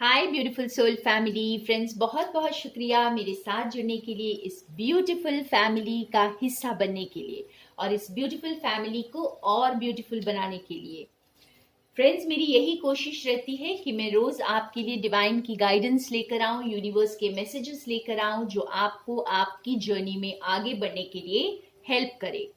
हाय beautiful soul family friends, बहुत बहुत शुक्रिया मेरे साथ जुड़ने के लिए, इस ब्यूटीफुल फैमिली का हिस्सा बनने के लिए और इस ब्यूटीफुल फैमिली को और ब्यूटीफुल बनाने के लिए। फ्रेंड्स, मेरी यही कोशिश रहती है कि मैं रोज आपके लिए डिवाइन की गाइडेंस लेकर आऊं, यूनिवर्स के मैसेजेस लेकर आऊं जो आपको आपकी जर्नी में आगे बढ़ने के लिए हेल्प करे।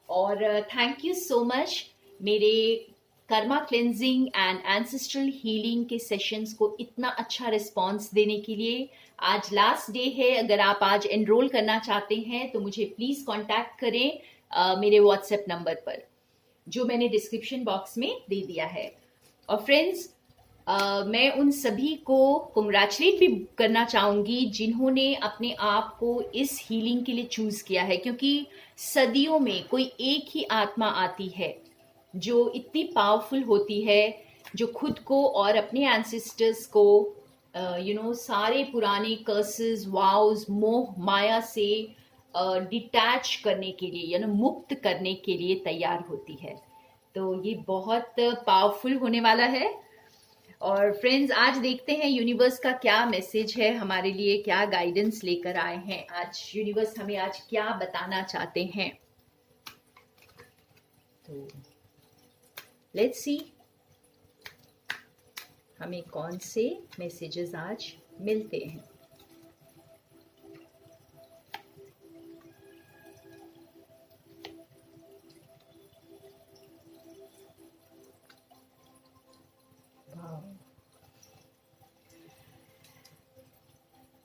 और थैंक यू सो मच मेरे Karma cleansing and ancestral healing के सेशंस को इतना अच्छा रिस्पांस देने के लिए। आज लास्ट डे है, अगर आप आज एनरोल करना चाहते हैं तो मुझे प्लीज कांटेक्ट करें मेरे व्हाट्सएप नंबर पर, जो मैंने डिस्क्रिप्शन बॉक्स में दे दिया है। और फ्रेंड्स, मैं उन सभी को कंग्रेचुलेट भी करना चाहूंगी जिन्होंने अपने आप को इस हीलिंग के लिए चूज किया है, क्योंकि सदियों में कोई एक ही आत्मा आती है जो इतनी पावरफुल होती है, जो खुद को और अपने एंसेस्टर्स को सारे पुराने कर्सेस, वाउस, मोह माया से डिटैच करने के लिए मुक्त करने के लिए तैयार होती है। तो ये बहुत पावरफुल होने वाला है। और फ्रेंड्स, आज देखते हैं यूनिवर्स का क्या मैसेज है हमारे लिए, क्या गाइडेंस लेकर आए हैं आज यूनिवर्स, हमें आज क्या बताना चाहते हैं। तो लेट्स सी हमें कौन से मैसेजेस आज मिलते हैं।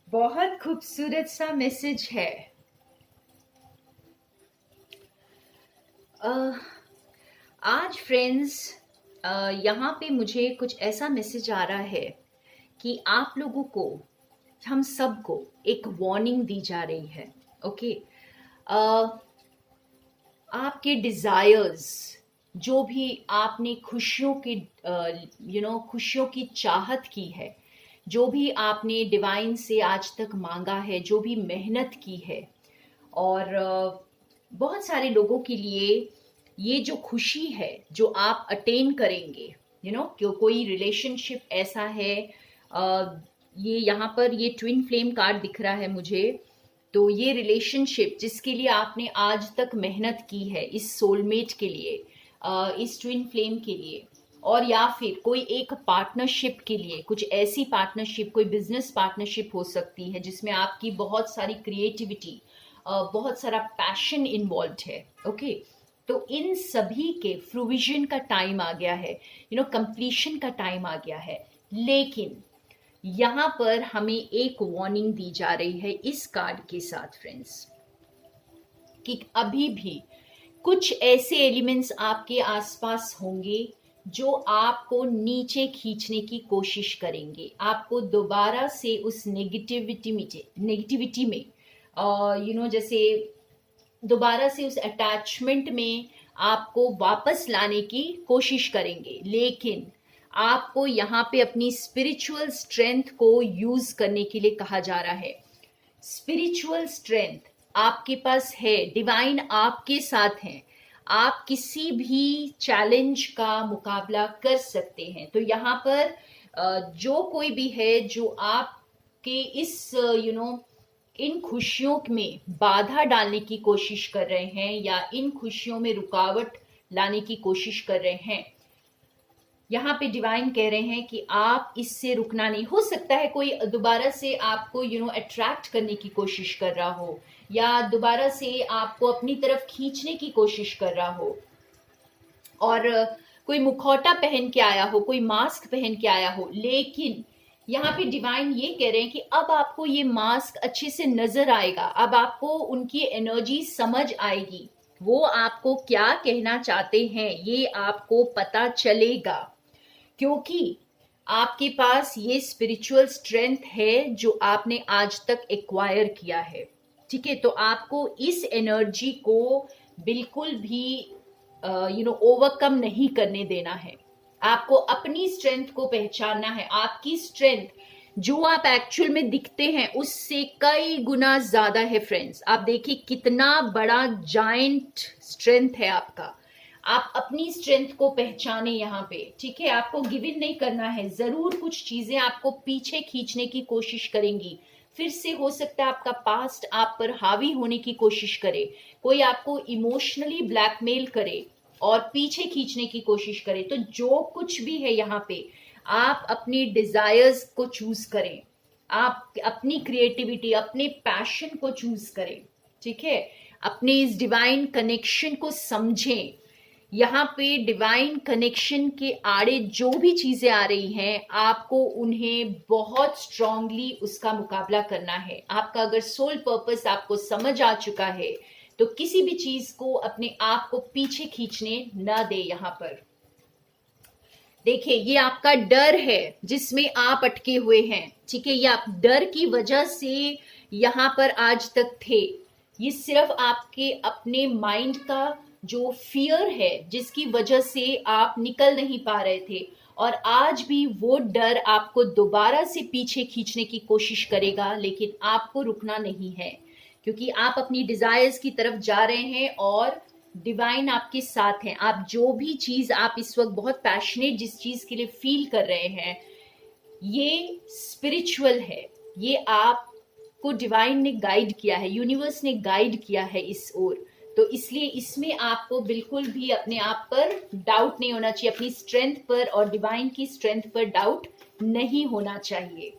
बहुत खूबसूरत सा मैसेज है। आज फ्रेंड्स, यहाँ पे मुझे कुछ ऐसा मैसेज आ रहा है कि आप लोगों को, हम सबको एक वार्निंग दी जा रही है। ओके, आपके डिजायर्स, जो भी आपने खुशियों की खुशियों की चाहत की है, जो भी आपने डिवाइन से आज तक मांगा है, जो भी मेहनत की है, और बहुत सारे लोगों के लिए ये जो खुशी है जो आप अटेन करेंगे, क्यों कोई रिलेशनशिप ऐसा है, ये यहाँ पर ये ट्विन फ्लेम कार्ड दिख रहा है मुझे। तो ये रिलेशनशिप जिसके लिए आपने आज तक मेहनत की है, इस सोलमेट के लिए, इस ट्विन फ्लेम के लिए, और या फिर कोई एक पार्टनरशिप के लिए, कुछ ऐसी पार्टनरशिप, कोई बिजनेस पार्टनरशिप हो सकती है जिसमें आपकी बहुत सारी क्रिएटिविटी, बहुत सारा पैशन इन्वॉल्व है। ओके, तो इन सभी के फ्रूविजन का टाइम आ गया है, कंप्लीशन का टाइम आ गया है। लेकिन यहाँ पर हमें एक वार्निंग दी जा रही है इस कार्ड के साथ फ्रेंड्स, कि अभी भी कुछ ऐसे एलिमेंट्स आपके आसपास होंगे जो आपको नीचे खींचने की कोशिश करेंगे, आपको दोबारा से उस नेगेटिविटी में जैसे दोबारा से उस अटैचमेंट में आपको वापस लाने की कोशिश करेंगे। लेकिन आपको यहाँ पे अपनी स्पिरिचुअल स्ट्रेंथ को यूज करने के लिए कहा जा रहा है। स्पिरिचुअल स्ट्रेंथ आपके पास है, डिवाइन आपके साथ हैं, आप किसी भी चैलेंज का मुकाबला कर सकते हैं। तो यहाँ पर जो कोई भी है जो आपके इस इन खुशियों में बाधा डालने की कोशिश कर रहे हैं या इन खुशियों में रुकावट लाने की कोशिश कर रहे हैं, यहाँ पे डिवाइन कह रहे हैं कि आप इससे रुकना नहीं। हो सकता है कोई दोबारा से आपको अट्रैक्ट करने की कोशिश कर रहा हो, या दोबारा से आपको अपनी तरफ खींचने की कोशिश कर रहा हो, और कोई मुखौटा पहन के आया हो, कोई मास्क पहन के आया हो। लेकिन यहाँ पे डिवाइन ये कह रहे हैं कि अब आपको ये मास्क अच्छे से नजर आएगा, अब आपको उनकी एनर्जी समझ आएगी, वो आपको क्या कहना चाहते हैं ये आपको पता चलेगा, क्योंकि आपके पास ये स्पिरिचुअल स्ट्रेंथ है जो आपने आज तक एक्वायर किया है। ठीक है, तो आपको इस एनर्जी को बिल्कुल भी ओवरकम नहीं करने देना है। आपको अपनी स्ट्रेंथ को पहचानना है। आपकी स्ट्रेंथ जो आप एक्चुअल में दिखते हैं उससे कई गुना ज्यादा है फ्रेंड्स। आप देखिए कितना बड़ा जायंट स्ट्रेंथ है आपका। आप अपनी स्ट्रेंथ को पहचाने यहाँ पे, ठीक है। आपको गिव इन नहीं करना है, जरूर कुछ चीजें आपको पीछे खींचने की कोशिश करेंगी। फिर से हो सकता है आपका पास्ट आप पर हावी होने की कोशिश करे, कोई आपको इमोशनली ब्लैकमेल करे और पीछे खींचने की कोशिश करे। तो जो कुछ भी है यहाँ पे, आप अपनी डिजायर्स को चूज करें, आप अपनी क्रिएटिविटी, अपने पैशन को चूज करें, ठीक है। अपने इस डिवाइन कनेक्शन को समझें। यहाँ पे डिवाइन कनेक्शन के आड़े जो भी चीजें आ रही हैं, आपको उन्हें बहुत स्ट्रांगली उसका मुकाबला करना है। आपका अगर सोल पर्पस आपको समझ आ चुका है तो किसी भी चीज को अपने आप को पीछे खींचने ना दे। यहाँ पर देखिए, ये आपका डर है जिसमें आप अटके हुए हैं, ठीक है। ये आप डर की वजह से यहाँ पर आज तक थे। ये सिर्फ आपके अपने माइंड का जो फियर है जिसकी वजह से आप निकल नहीं पा रहे थे, और आज भी वो डर आपको दोबारा से पीछे खींचने की कोशिश करेगा, लेकिन आपको रुकना नहीं है, क्योंकि आप अपनी डिजायर्स की तरफ जा रहे हैं और डिवाइन आपके साथ हैं। आप जो भी चीज आप इस वक्त बहुत पैशनेट जिस चीज के लिए फील कर रहे हैं, ये स्पिरिचुअल है, ये आपको डिवाइन ने गाइड किया है, यूनिवर्स ने गाइड किया है इस ओर। तो इसलिए इसमें आपको बिल्कुल भी अपने आप पर डाउट नहीं होना चाहिए, अपनी स्ट्रेंथ पर और डिवाइन की स्ट्रेंथ पर डाउट नहीं होना चाहिए।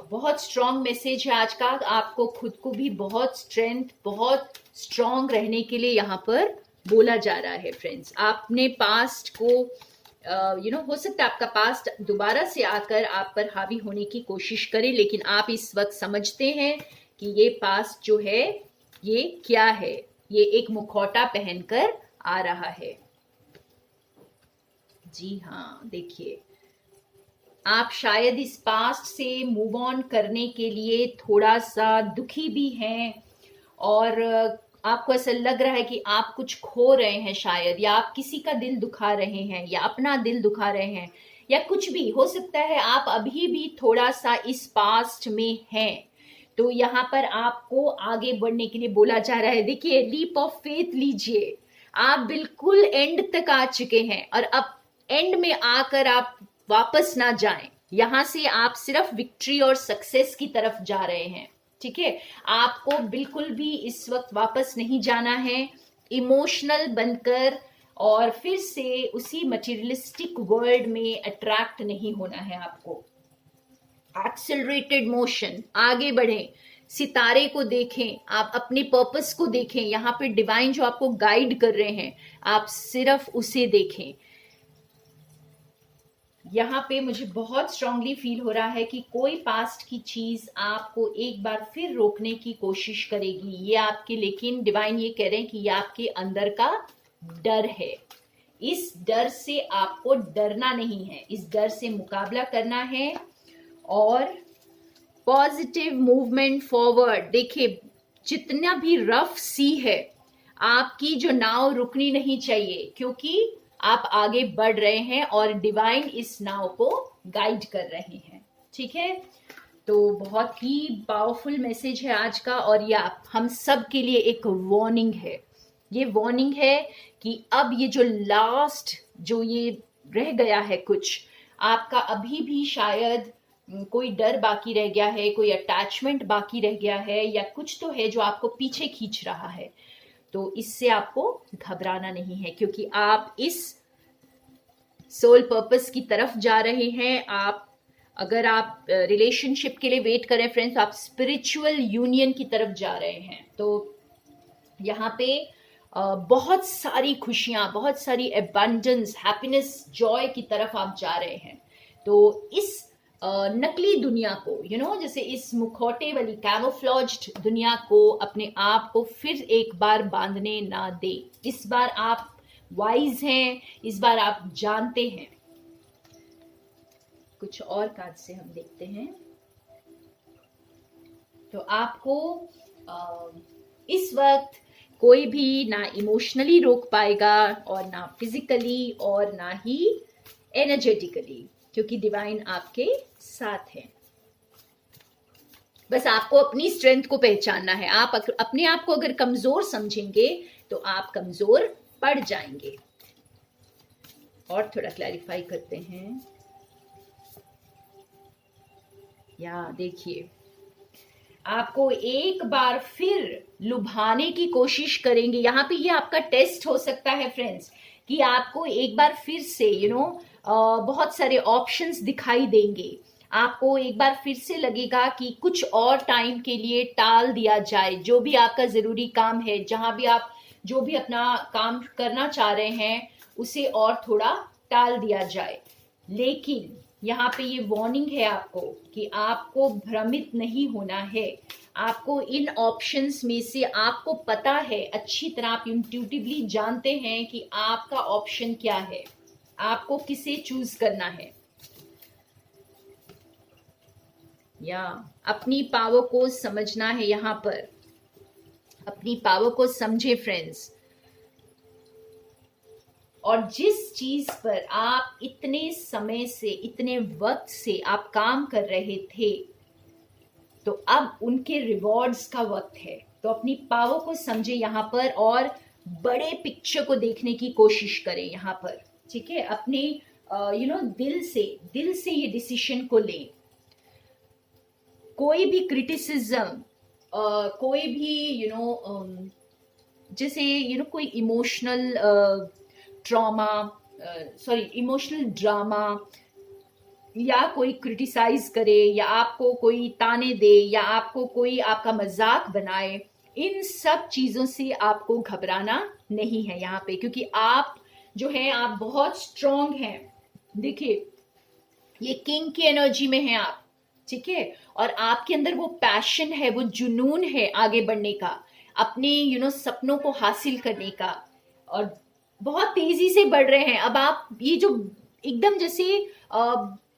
बहुत स्ट्रांग मैसेज है आज का। आपको खुद को भी बहुत स्ट्रांग रहने के लिए यहाँ पर बोला जा रहा है फ्रेंड्स। आपने पास्ट को हो सकता है आपका पास्ट दोबारा से आकर आप पर हावी होने की कोशिश करे, लेकिन आप इस वक्त समझते हैं कि ये पास्ट जो है ये क्या है, ये एक मुखौटा पहनकर आ रहा है। जी हाँ, देखिए, आप शायद इस पास्ट से मूव ऑन करने के लिए थोड़ा सा दुखी भी हैं, और आपको ऐसा लग रहा है कि आप कुछ खो रहे हैं शायद, या आप किसी का दिल दुखा रहे हैं, या अपना दिल दुखा रहे हैं, या कुछ भी हो सकता है। आप अभी भी थोड़ा सा इस पास्ट में हैं, तो यहाँ पर आपको आगे बढ़ने के लिए बोला जा रहा है। देखिए, लीप ऑफ फेथ लीजिए। आप बिल्कुल एंड तक आ चुके हैं, और अब एंड में आकर आप वापस ना जाएं। यहां से आप सिर्फ विक्ट्री और सक्सेस की तरफ जा रहे हैं, ठीक है। आपको बिल्कुल भी इस वक्त वापस नहीं जाना है इमोशनल बनकर, और फिर से उसी मटेरियलिस्टिक वर्ल्ड में अट्रैक्ट नहीं होना है आपको। एक्सेलरेटेड मोशन, आगे बढ़ें, सितारे को देखें, आप अपने पर्पस को देखें। यहाँ पे डिवाइन जो आपको गाइड कर रहे हैं, आप सिर्फ उसे देखें। यहाँ पे मुझे बहुत स्ट्रांगली फील हो रहा है कि कोई पास्ट की चीज आपको एक बार फिर रोकने की कोशिश करेगी, ये आपके, लेकिन डिवाइन ये कह रहे हैं कि ये आपके अंदर का डर है। इस डर से आपको डरना नहीं है, इस डर से मुकाबला करना है और पॉजिटिव मूवमेंट फॉरवर्ड। देखिए, जितना भी रफ सी है, आपकी जो नाव रुकनी नहीं चाहिए, क्योंकि आप आगे बढ़ रहे हैं और डिवाइन इस नाव को गाइड कर रहे हैं, ठीक है। तो बहुत ही पावरफुल मैसेज है आज का, और ये हम सब के लिए एक वार्निंग है। ये वार्निंग है कि अब ये जो लास्ट जो ये रह गया है, कुछ आपका अभी भी शायद कोई डर बाकी रह गया है, कोई अटैचमेंट बाकी रह गया है, या कुछ तो है जो आपको पीछे खींच रहा है। तो इससे आपको घबराना नहीं है, क्योंकि आप इस सोल पर्पस की तरफ जा रहे हैं। अगर आप रिलेशनशिप के लिए वेट करें फ्रेंड्स, आप स्पिरिचुअल यूनियन की तरफ जा रहे हैं। तो यहाँ पे बहुत सारी खुशियां, बहुत सारी एबंडेंस, हैप्पीनेस, जॉय की तरफ आप जा रहे हैं। तो इस नकली दुनिया को जैसे इस मुखौटे वाली कैमोफ्लॉज्ड दुनिया को अपने आप को फिर एक बार बांधने ना दे। इस बार आप वाइज हैं, इस बार आप जानते हैं। कुछ और कार्ड से हम देखते हैं। तो आपको इस वक्त कोई भी ना इमोशनली रोक पाएगा, और ना फिजिकली, और ना ही एनर्जेटिकली, क्योंकि डिवाइन आपके साथ है। बस आपको अपनी स्ट्रेंथ को पहचानना है। आप अपने आप को अगर कमजोर समझेंगे तो आप कमजोर पड़ जाएंगे। और थोड़ा क्लैरिफाई करते हैं। या देखिए, आपको एक बार फिर लुभाने की कोशिश करेंगे। यहाँ पे ये आपका टेस्ट हो सकता है फ्रेंड्स, कि आपको एक बार फिर से बहुत सारे ऑप्शंस दिखाई देंगे। आपको एक बार फिर से लगेगा कि कुछ और टाइम के लिए टाल दिया जाए, जो भी आपका जरूरी काम है, जहां भी आप जो भी अपना काम करना चाह रहे हैं उसे और थोड़ा टाल दिया जाए। लेकिन यहाँ पे ये वार्निंग है आपको कि आपको भ्रमित नहीं होना है। आपको इन ऑप्शंस में से आपको पता है अच्छी तरह, आप इंट्यूटिवली जानते हैं कि आपका ऑप्शन क्या है, आपको किसे चूज करना है। या अपनी पावर को समझना है। यहाँ पर अपनी पावर को समझे फ्रेंड्स। और जिस चीज पर आप इतने समय से, इतने वक्त से आप काम कर रहे थे, तो अब उनके रिवॉर्ड्स का वक्त है। तो अपनी पावर को समझे यहाँ पर, और बड़े पिक्चर को देखने की कोशिश करें यहाँ पर। ठीक है, अपने दिल से ये डिसीजन को लें। कोई भी क्रिटिसिज्म, कोई भी जैसे कोई इमोशनल इमोशनल ड्रामा, या कोई क्रिटिसाइज करे, या आपको कोई ताने दे, या आपको कोई आपका मजाक बनाए, इन सब चीजों से आपको घबराना नहीं है यहाँ पे। क्योंकि आप जो है, आप बहुत स्ट्रांग हैं। देखिए, ये किंग की एनर्जी में है आप। ठीक है, और आपके अंदर वो पैशन है, वो जुनून है आगे बढ़ने का, अपने सपनों को हासिल करने का, और बहुत तेजी से बढ़ रहे हैं। अब आप ये जो एकदम जैसे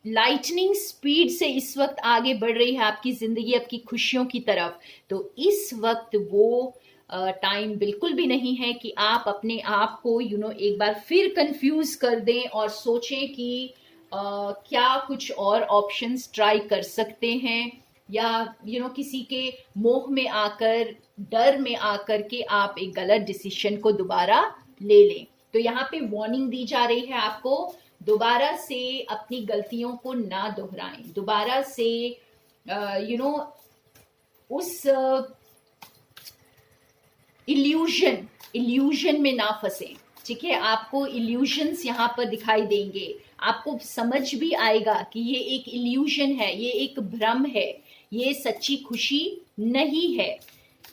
लाइटनिंग स्पीड से इस वक्त आगे बढ़ रही है आपकी जिंदगी, आपकी खुशियों की तरफ। तो इस वक्त वो टाइम बिल्कुल भी नहीं है कि आप अपने आप को एक बार फिर कंफ्यूज कर दें और सोचें कि क्या कुछ और ऑप्शंस ट्राई कर सकते हैं, या किसी के मोह में आकर, डर में आकर के आप एक गलत डिसीजन को दोबारा ले लें। तो यहाँ पे वार्निंग दी जा रही है आपको, दोबारा से अपनी गलतियों को ना दोहराएं, दोबारा से उस इल्यूजन में ना फंसे। ठीक है, आपको इल्यूजन्स यहाँ पर दिखाई देंगे, आपको समझ भी आएगा कि ये एक इल्यूजन है, ये एक भ्रम है, ये सच्ची खुशी नहीं है।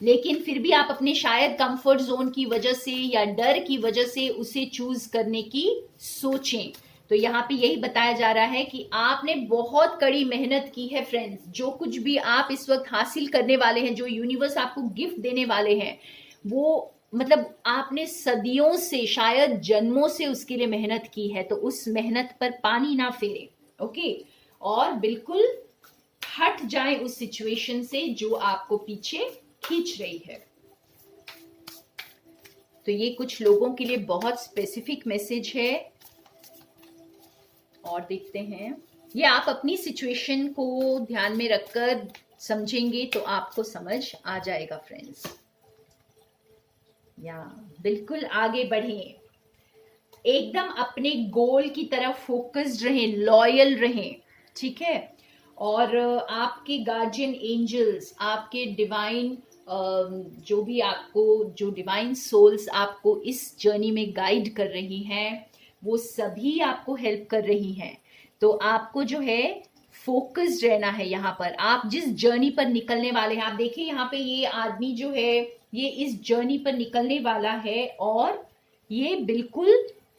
लेकिन फिर भी आप अपने शायद कंफर्ट जोन की वजह से या डर की वजह से उसे चूज करने की सोचें। तो यहाँ पे यही बताया जा रहा है कि आपने बहुत कड़ी मेहनत की है फ्रेंड्स। जो कुछ भी आप इस वक्त हासिल करने वाले हैं, जो यूनिवर्स आपको गिफ्ट देने वाले हैं, वो मतलब आपने सदियों से, शायद जन्मों से उसके लिए मेहनत की है। तो उस मेहनत पर पानी ना फेरे। ओके, और बिल्कुल हट जाए उस सिचुएशन से जो आपको पीछे खींच रही है। तो ये कुछ लोगों के लिए बहुत स्पेसिफिक मैसेज है। और देखते हैं, ये आप अपनी सिचुएशन को ध्यान में रखकर समझेंगे तो आपको समझ आ जाएगा फ्रेंड्स। या बिल्कुल आगे बढ़ें, एकदम अपने गोल की तरफ फोकस्ड रहें, लॉयल रहें। ठीक है, और आपके गार्जियन एंजल्स, आपके डिवाइन जो भी आपको, जो डिवाइन सोल्स आपको इस जर्नी में गाइड कर रही हैं, वो सभी आपको हेल्प कर रही हैं। तो आपको जो है फोकस्ड रहना है यहाँ पर। आप जिस जर्नी पर निकलने वाले हैं, आप देखिए यहाँ पे ये आदमी जो है, ये इस जर्नी पर निकलने वाला है, और ये बिल्कुल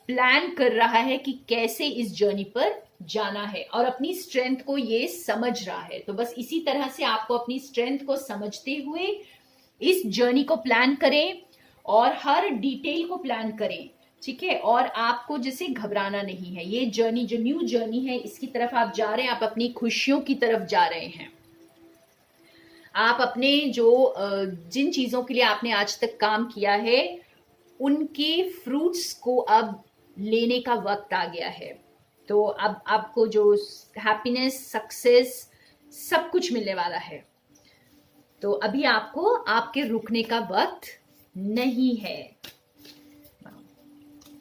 प्लान कर रहा है कि कैसे इस जर्नी पर जाना है, और अपनी स्ट्रेंथ को ये समझ रहा है। तो बस इसी तरह से आपको अपनी स्ट्रेंथ को समझते हुए इस जर्नी को प्लान करें, और हर डिटेल को प्लान करें। ठीक है, और आपको जैसे घबराना नहीं है। ये जर्नी, जो न्यू जर्नी है, इसकी तरफ आप जा रहे हैं, आप अपनी खुशियों की तरफ जा रहे हैं। आप अपने जो जिन चीजों के लिए आपने आज तक काम किया है, उनके फ्रूट्स को अब लेने का वक्त आ गया है। तो अब आपको जो हैप्पीनेस, सक्सेस, सब कुछ मिलने वाला है। तो अभी आपको आपके रुकने का वक्त नहीं है।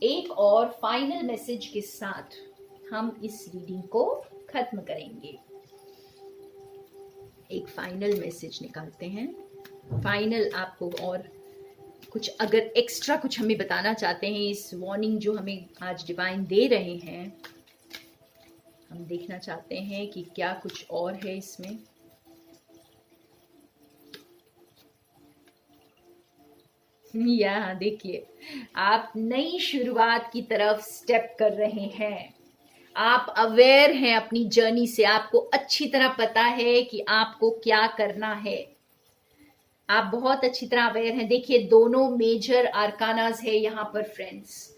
एक और फाइनल मैसेज के साथ हम इस रीडिंग को खत्म करेंगे। एक फाइनल मैसेज निकालते हैं। फाइनल आपको और कुछ अगर एक्स्ट्रा कुछ हमें बताना चाहते हैं, इस वार्निंग जो हमें आज डिवाइन दे रहे हैं, हम देखना चाहते हैं कि क्या कुछ और है इसमें। यहाँ देखिए, आप नई शुरुआत की तरफ स्टेप कर रहे हैं। आप अवेयर हैं अपनी जर्नी से, आपको अच्छी तरह पता है कि आपको क्या करना है। आप बहुत अच्छी तरह अवेयर हैं। देखिए, दोनों मेजर आर्कानास है यहाँ पर friends.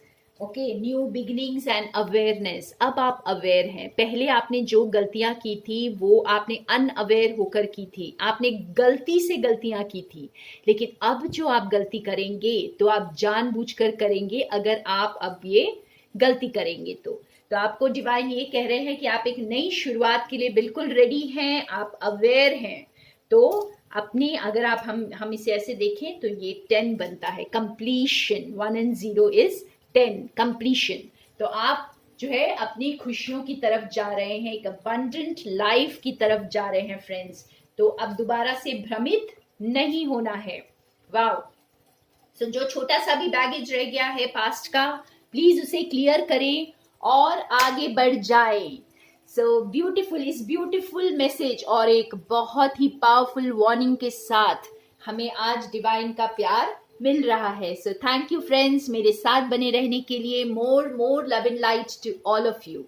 Okay, new beginnings and awareness. अब आप अवेयर हैं। पहले आपने जो गलतियां की थी वो आपने अनअवेयर होकर की थी, आपने गलती से गलतियां की थी। लेकिन अब जो आप गलती करेंगे तो आप जानबूझकर करेंगे। अगर आप अब ये गलती करेंगे तो आपको डिवाइन ये कह रहे हैं कि आप एक नई शुरुआत के लिए बिल्कुल रेडी हैं, आप अवेयर हैं। तो अपनी, अगर आप हम इसे ऐसे देखें तो ये 10 बनता है, कंप्लीशन। 1 and 0 is 10, completion. तो आप जो है अपनी खुशियों की तरफ जा रहे हैं, एक अबंडेंट लाइफ की तरफ जा रहे हैं फ्रेंड्स। तो अब दोबारा से भ्रमित नहीं होना है। वाओ। सो जो छोटा सा भी बैगेज रह गया है पास्ट का, प्लीज उसे क्लियर करें और आगे बढ़ जाए। सो ब्यूटीफुल, इस ब्यूटीफुल मैसेज और एक बहुत ही पावरफुल वार्निंग के साथ हमें आज डिवाइन का प्यार मिल रहा है। सो थैंक यू फ्रेंड्स, मेरे साथ बने रहने के लिए। More love and light to all of you.